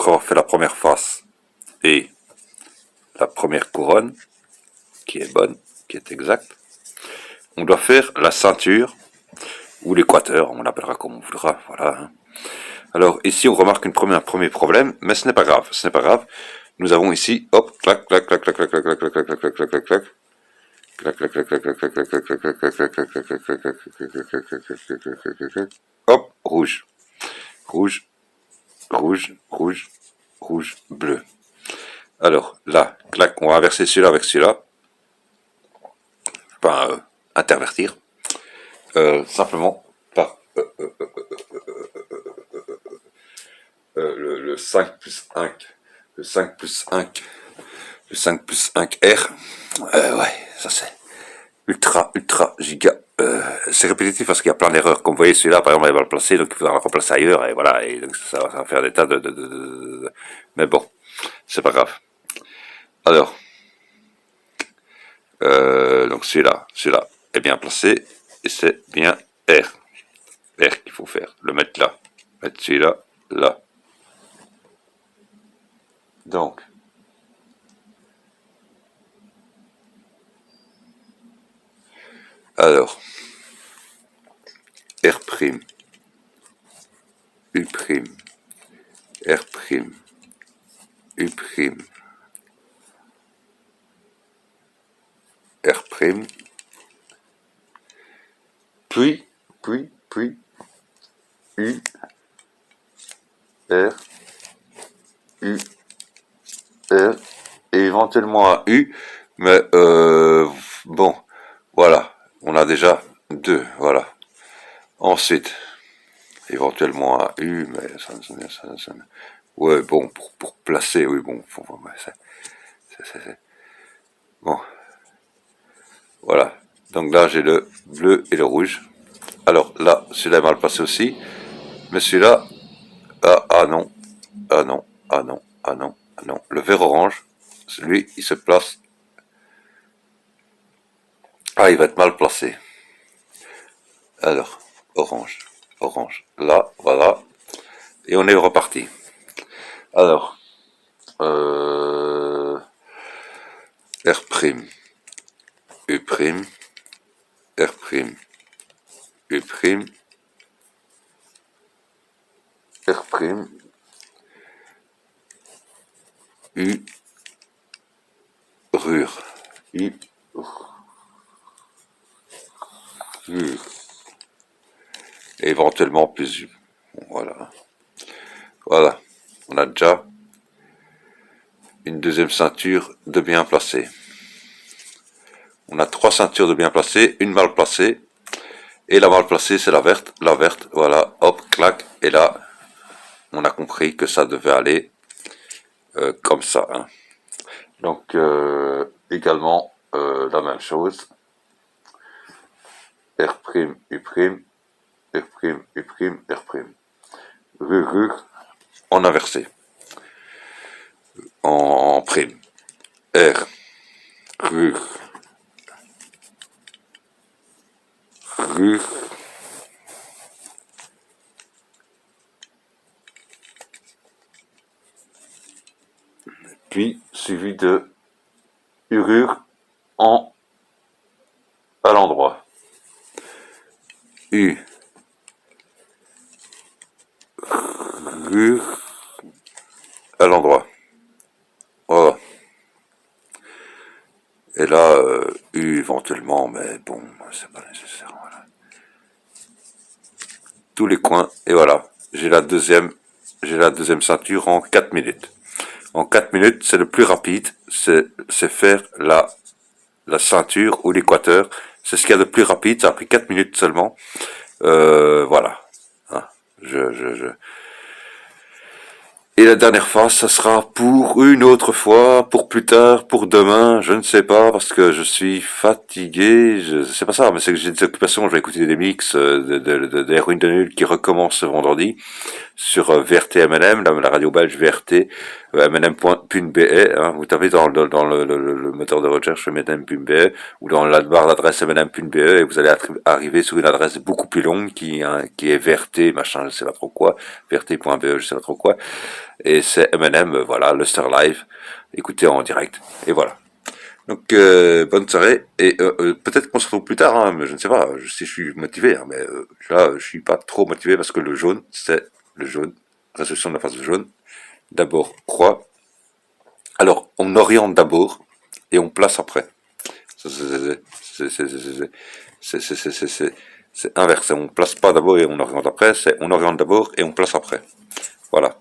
avoir fait la première face et la première couronne, qui est bonne, qui est exacte, on doit faire la ceinture, ou l'équateur, on l'appellera comme on voudra, voilà. Hein. Alors ici on remarque un premier problème, mais ce n'est pas grave, ce n'est pas grave. Nous avons ici, hop, clac, clac, clac, clac, clac, clac, clac, clac, clac, clac, clac, clac, clac, clac. Hop, rouge, rouge, rouge, rouge, rouge, bleu. Alors là, clac, on va inverser celui-là avec celui-là. Enfin, intervertir. Simplement par le 5 plus 1, le 5 plus 1, le 5 plus 1 R. Ouais, ça c'est ultra giga. C'est répétitif parce qu'il y a plein d'erreurs. Comme vous voyez, celui-là, par exemple, il va le placer, donc il faudra le remplacer ailleurs, et voilà, et donc ça va faire des tas de. Mais bon, c'est pas grave. Alors, donc celui-là est bien placé, et c'est bien R. R qu'il faut faire, le mettre là, mettre celui-là, là. Donc, alors, R', U', R', U', R', puis, U, R, U, R, et éventuellement un U, mais bon, voilà, on a déjà deux, voilà. Ensuite, éventuellement un U, mais ça, ouais, bon, pour placer, oui, bon, bon, voilà. Donc là, j'ai le bleu et le rouge. Alors là, celui-là est mal placé aussi, mais celui-là, ah non, ah non, ah non, ah non, ah non. Le vert orange, celui, il se place. Ah, il va être mal placé. Alors, orange, orange. Là, voilà. Et on est reparti. Alors, R', U', R', U', R', U, rure, U, rure. Et éventuellement plus U. Voilà. Voilà. On a déjà une deuxième ceinture de bien placée. On a trois ceintures de bien placées, une mal placée. Et la mal placée, c'est la verte, voilà, hop, clac. Et là, on a compris que ça devait aller comme ça. Hein. Donc, également, la même chose. R', U', R', U', R'. Rure, en inversé. En prime. R, rure, rure, puis suivi de urure en à l'endroit. U, rure à l'endroit. Voilà. Et là, U éventuellement, mais bon, c'est pas nécessaire. Voilà. Tous les coins, et voilà. J'ai la deuxième ceinture en 4 minutes. En 4 minutes, c'est le plus rapide, c'est faire la ceinture ou l'équateur. C'est ce qu'il y a de plus rapide, ça a pris 4 minutes seulement. Voilà. Hein, Et la dernière phase, ça sera pour une autre fois, pour plus tard, pour demain, je ne sais pas, parce que je suis fatigué, c'est pas ça, mais c'est que j'ai des occupations, je vais écouter des mix des Ruines de Nul qui recommencent ce vendredi sur VRT MNM, la radio belge VRT, MNM.be, hein, vous tapez dans le moteur de recherche MNM.be, ou dans la barre d'adresse MNM.be, et vous allez arriver sur une adresse beaucoup plus longue qui est VRT, machin, je sais pas trop quoi, VRT.be, je sais pas trop quoi, Et c'est M&M, voilà, le Star Live. Écoutez en direct. Et voilà. Donc, bonne soirée. Et peut-être qu'on se retrouve plus tard, hein, mais je ne sais pas si je suis motivé. Hein, mais là, je suis pas trop motivé parce que le jaune, c'est le jaune. Résolution de la phase de jaune. D'abord, croix. Alors, on oriente d'abord et on place après. C'est inversé. On place pas d'abord et on oriente après. C'est on oriente d'abord et on place après. Voilà.